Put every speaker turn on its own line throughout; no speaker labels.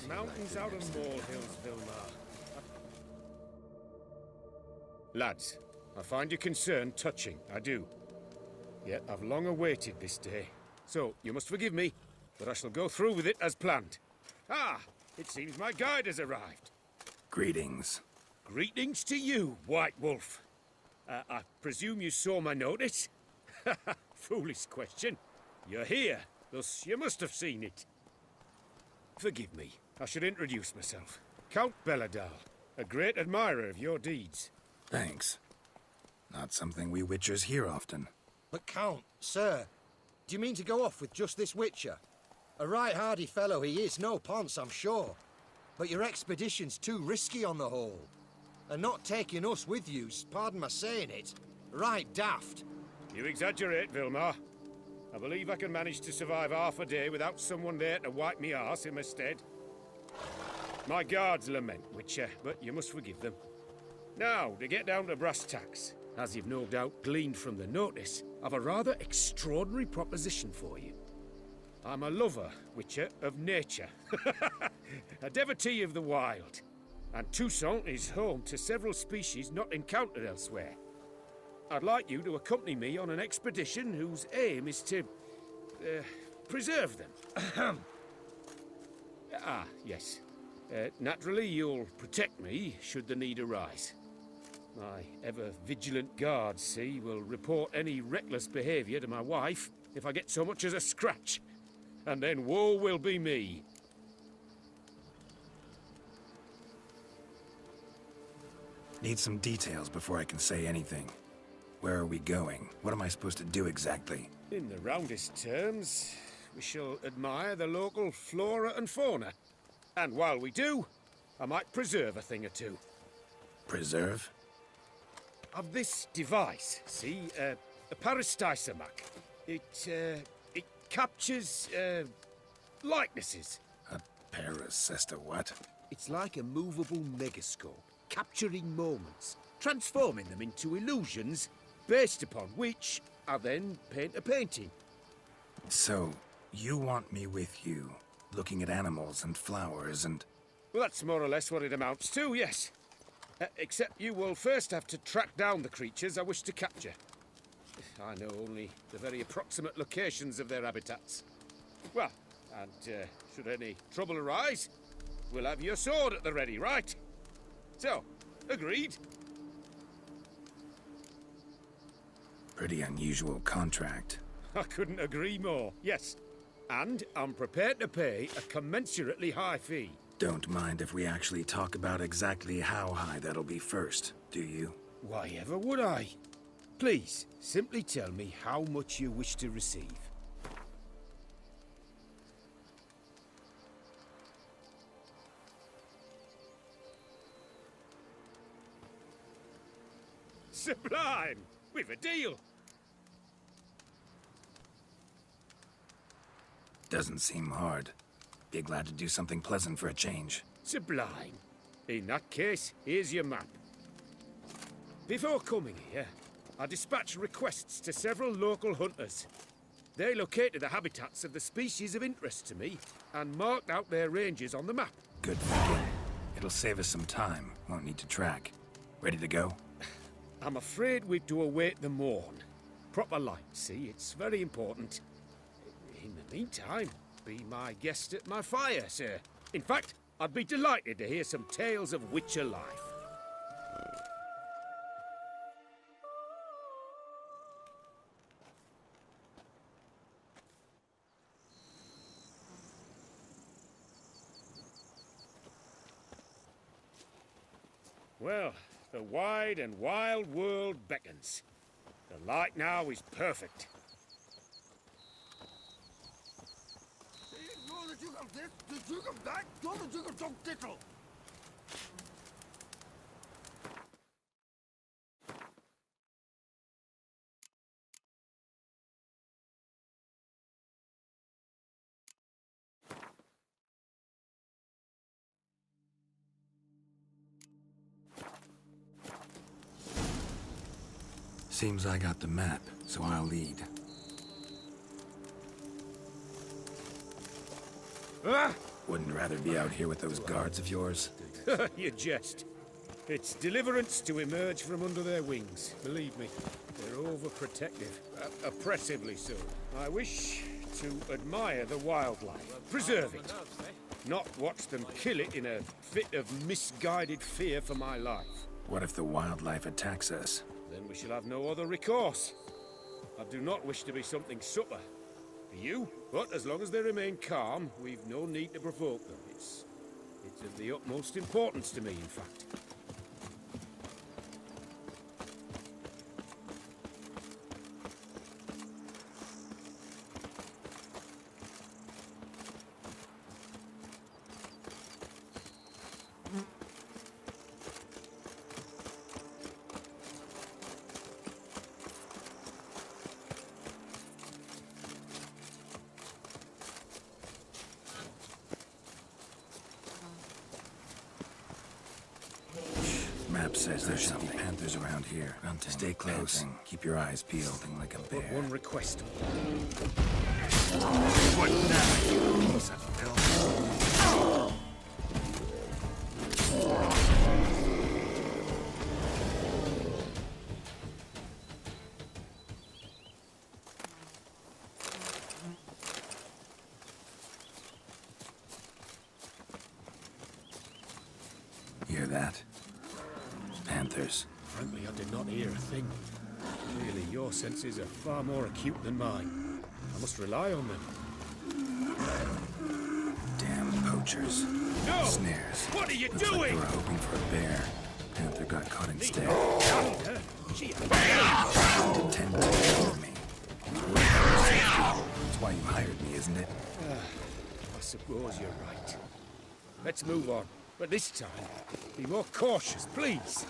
Mountains out of molehills, Vilmar. Lads, I find your concern touching, I do. Yet I've long awaited this day. So, you must forgive me, but I shall go through with it as planned. Ah, it seems my guide has arrived.
Greetings.
Greetings to you, White Wolf. I presume you saw my notice? Foolish question. You're here, thus you must have seen it. Forgive me, I should introduce myself. Count Belladal, a great admirer of your deeds.
Thanks. Not something we Witchers hear often.
But Count, sir, do you mean to go off with just this Witcher? A right hardy fellow he is, no ponce, I'm sure. But your expedition's too risky on the whole. And not taking us with you's, pardon my saying it, right daft.
You exaggerate, Vilmar. I believe I can manage to survive half a day without someone there to wipe me arse in my stead. My guards lament, Witcher, but you must forgive them. Now, to get down to brass tacks, as you've no doubt gleaned from the notice, I've a rather extraordinary proposition for you. I'm a lover, Witcher, of nature. A devotee of the wild. And Toussaint is home to several species not encountered elsewhere. I'd like you to accompany me on an expedition whose aim is to preserve them. Yes. Naturally, you'll protect me should the need arise. My ever-vigilant guards, see, will report any reckless behavior to my wife if I get so much as a scratch. And then woe will be me.
Need some details before I can say anything. Where are we going? What am I supposed to do exactly?
In the roundest terms, we shall admire the local flora and fauna. And while we do, I might preserve a thing or two.
Preserve?
Of this device, see, a Parastysomac. It captures, likenesses.
A paracesta what?
It's like a movable megascope, capturing moments, transforming them into illusions, based upon which I then paint a painting.
So, you want me with you, looking at animals and flowers and...
Well, that's more or less what it amounts to, yes. Except you will first have to track down the creatures I wish to capture. I know only the very approximate locations of their habitats. Well, and should any trouble arise, we'll have your sword at the ready, right? So, agreed?
Pretty unusual contract.
I couldn't agree more, yes. And I'm prepared to pay a commensurately high fee.
Don't mind if we actually talk about exactly how high that'll be first, do you?
Why ever would I? Please, simply tell me how much you wish to receive. Sublime! We've a deal!
Doesn't seem hard. Be glad to do something pleasant for a change.
Sublime. In that case, here's your map. Before coming here, I dispatched requests to several local hunters. They located the habitats of the species of interest to me and marked out their ranges on the map.
Good thinking. It'll save us some time. Won't need to track. Ready to go?
I'm afraid we've to await the morn. Proper light, see? It's very important. In the meantime, be my guest at my fire, sir. In fact, I'd be delighted to hear some tales of Witcher life. Well, the wide and wild world beckons. The light now is perfect.
Seems I got the map, so I'll lead.
Ah!
Wouldn't rather be out here with those guards of yours?
You jest. It's deliverance to emerge from under their wings. Believe me, they're overprotective. Oppressively so. I wish to admire the wildlife. Preserve it. Not watch them kill it in a fit of misguided fear for my life.
What if the wildlife attacks us?
Then we shall have no other recourse. I do not wish to be something subtler for you, but as long as they remain calm, we've no need to provoke them. It's of the utmost importance to me, in fact.
Map says there should be panthers around here. Stay close. Keep your eyes peeled. Something like a bear.
But one request.
What now, you piece of filth? Hear that? Panthers.
Frankly, I did not hear a thing. Clearly, your senses are far more acute than mine. I must rely on them.
Damn poachers.
No!
Snares.
What are you
Looks
doing?
like they were hoping for a bear. Panther got caught instead.
She
Did 10 times for me. That's why you hired me, isn't it?
I suppose you're right. Let's move on. But this time, be more cautious, please.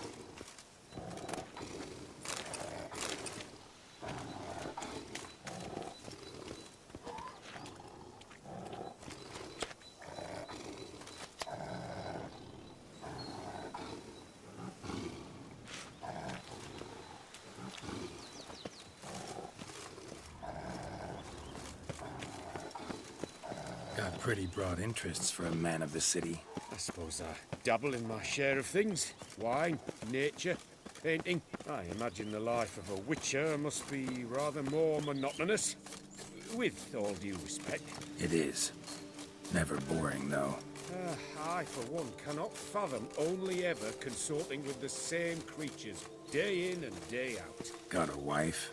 Got pretty broad interests for a man of the city.
I suppose I dabble in my share of things. Wine, nature, painting. I imagine the life of a witcher must be rather more monotonous. With all due respect.
It is. Never boring, though.
I, for one, cannot fathom only ever consorting with the same creatures, day in and day out.
Got a wife?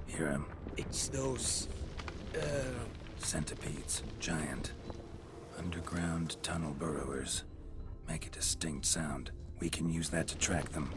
Hear him.
It's those...
Centipedes. Giant. Underground tunnel burrowers. Make a distinct sound. We can use that to track them.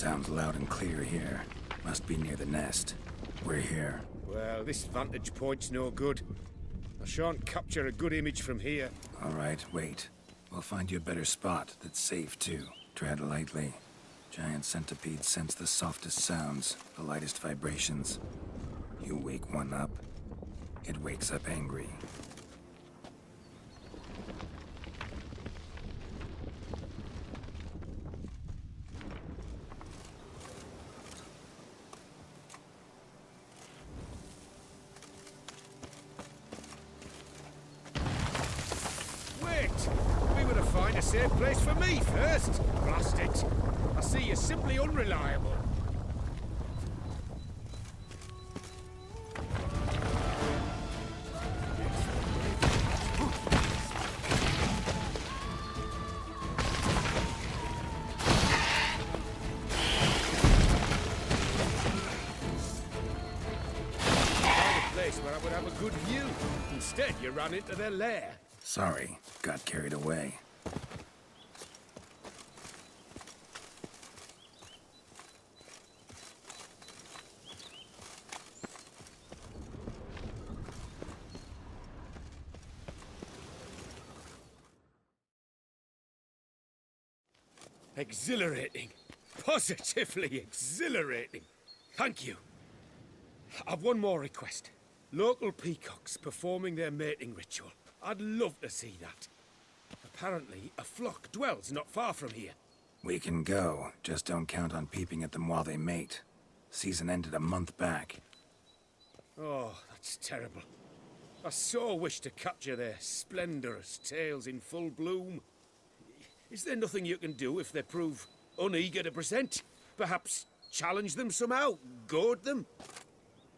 Sounds loud and clear here. Must be near the nest. We're here.
Well, this vantage point's no good. I shan't capture a good image from here.
All right, wait. We'll find you a better spot that's safe, too. Tread lightly. Giant centipedes sense the softest sounds, the lightest vibrations. You wake one up, it wakes up angry.
Wait! We were to find a safe place for me first. Blast it! I see you're simply unreliable. Where I would have a good view. Instead, you ran into their lair.
Sorry, got carried away.
Exhilarating. Positively exhilarating. Thank you. I've one more request. Local peacocks performing their mating ritual. I'd love to see that. Apparently, a flock dwells not far from here.
We can go, just don't count on peeping at them while they mate. Season ended a month back.
Oh, that's terrible. I so wish to capture their splendorous tails in full bloom. Is there nothing you can do if they prove uneager to present? Perhaps challenge them somehow? Goad them?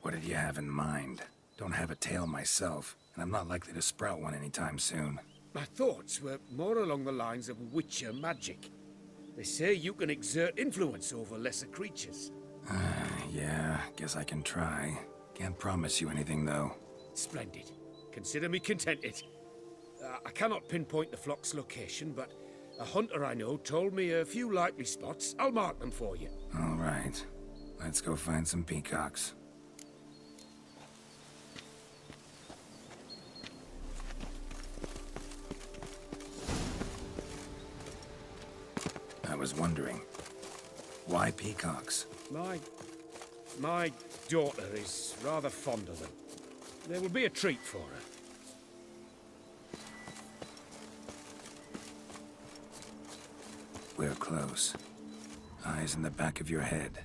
What did you have in mind? Don't have a tail myself, and I'm not likely to sprout one anytime soon.
My thoughts were more along the lines of Witcher magic. They say you can exert influence over lesser creatures.
Yeah, guess I can try. Can't promise you anything, though.
Splendid. Consider me contented. I cannot pinpoint the flock's location, but a hunter I know told me a few likely spots. I'll mark them for you.
All right. Let's go find some peacocks. I was wondering, why peacocks?
My daughter is rather fond of them. They will be a treat for her.
We're close. Eyes in the back of your head.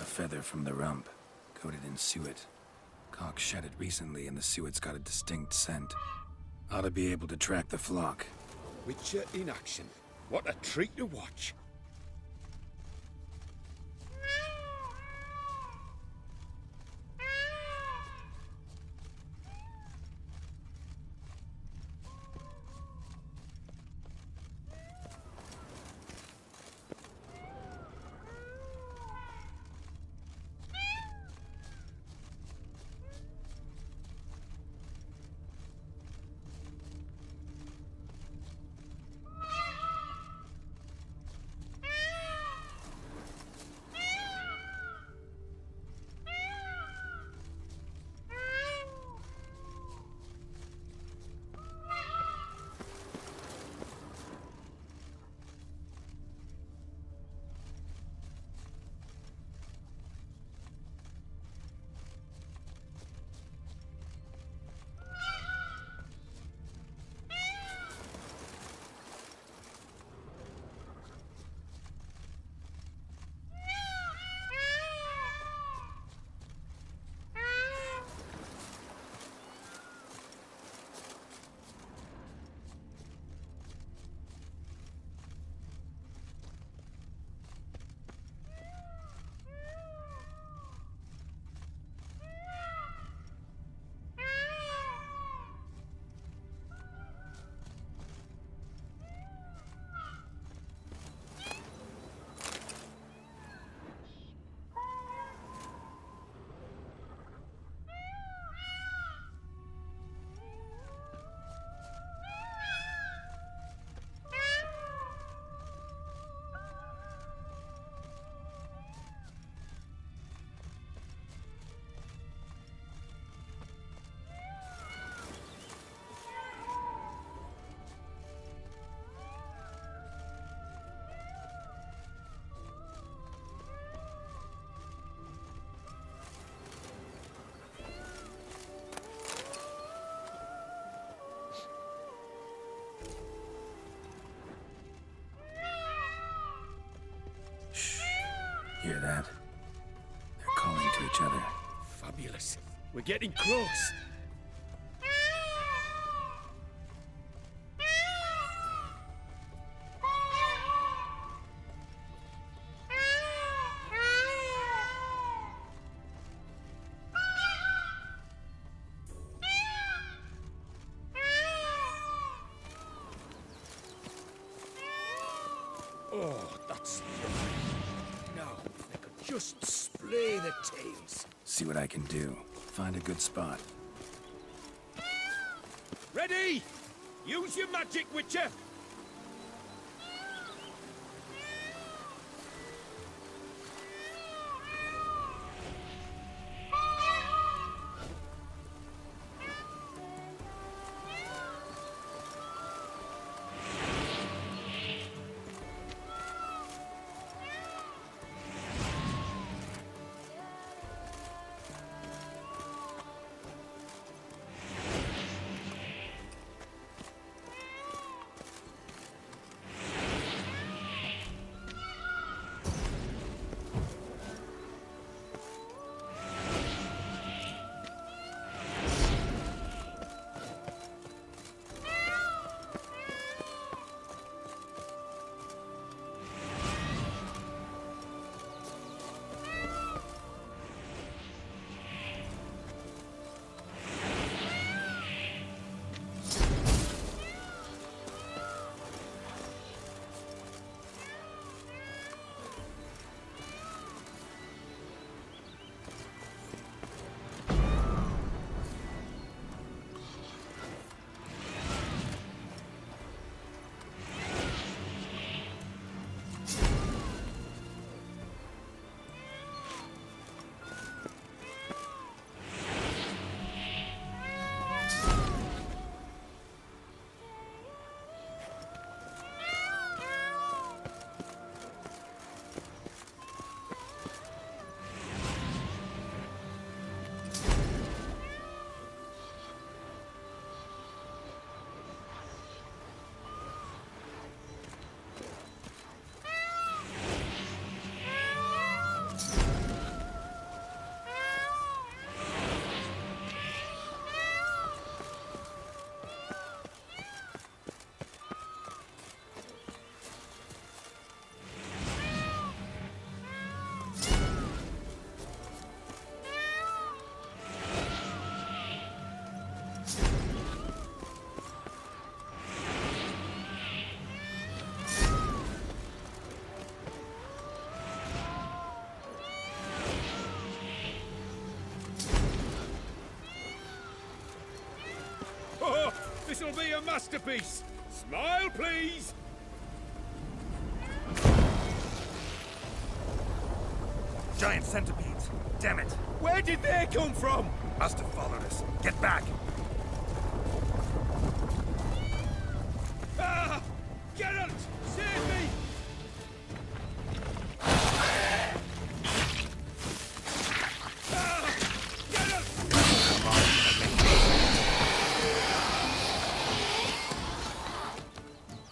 Feather from the rump, coated in suet. Cock shed it recently and the suet's got a distinct scent. Ought to be able to track the flock.
Witcher in action. What a treat to watch.
each other.
Fabulous. We're getting close. Oh, that's lovely. Now, if they could just splay the tails.
See what I can do. Find a good spot.
Ready? Use your magic, Witcher! This'll be a masterpiece. Smile, please.
Giant centipedes! Damn it!
Where did they come from?
Must have followed us. Get back!
Ah! Geralt! Save me! Ah! Geralt!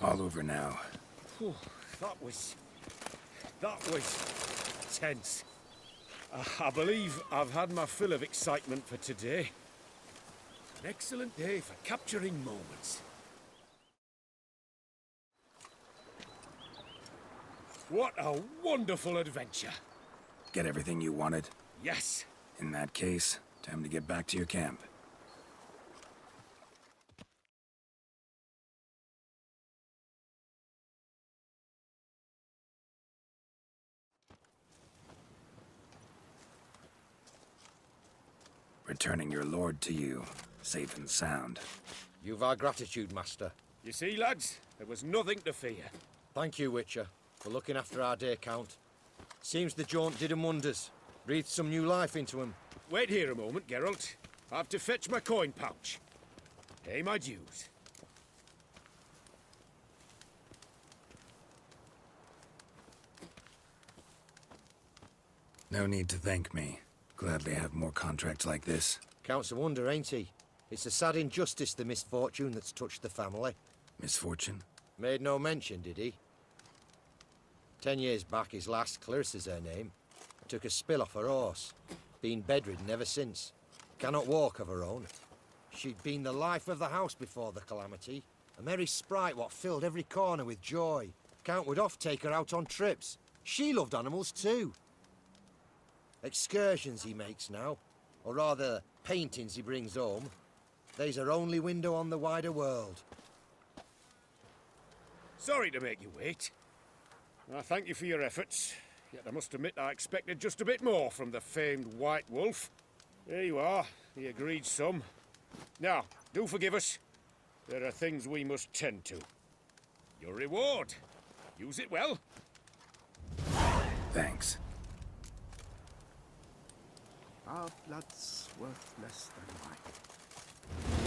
All over now.
Whew, that was tense. I believe I've had my fill of excitement for today. An excellent day for capturing moments. What a wonderful adventure.
Get everything you wanted?
Yes.
In that case, time to get back to your camp. Returning your lord to you, safe and sound.
You've our gratitude, Master.
You see, lads, there was nothing to fear.
Thank you, Witcher, for looking after our day count. Seems the jaunt did 'em wonders. Breathed some new life into 'em.
Wait here a moment, Geralt. I have to fetch my coin pouch. Pay my dues.
No need to thank me. Gladly have more contracts like this.
Count's a wonder, ain't he? It's a sad injustice, the misfortune that's touched the family.
Misfortune?
Made no mention, did he? 10 years back, his lass, Clarissa's her name, took a spill off her horse. Been bedridden ever since. Cannot walk of her own. She'd been the life of the house before the calamity. A merry sprite what filled every corner with joy. Count would oft take her out on trips. She loved animals too. Excursions he makes now, or rather, paintings he brings home. They's her only window on the wider world.
Sorry to make you wait. I thank you for your efforts, yet I must admit I expected just a bit more from the famed White Wolf. Here you are, the agreed sum. Now, do forgive us. There are things we must tend to. Your reward. Use it well.
Thanks.
Our blood's worth less than mine.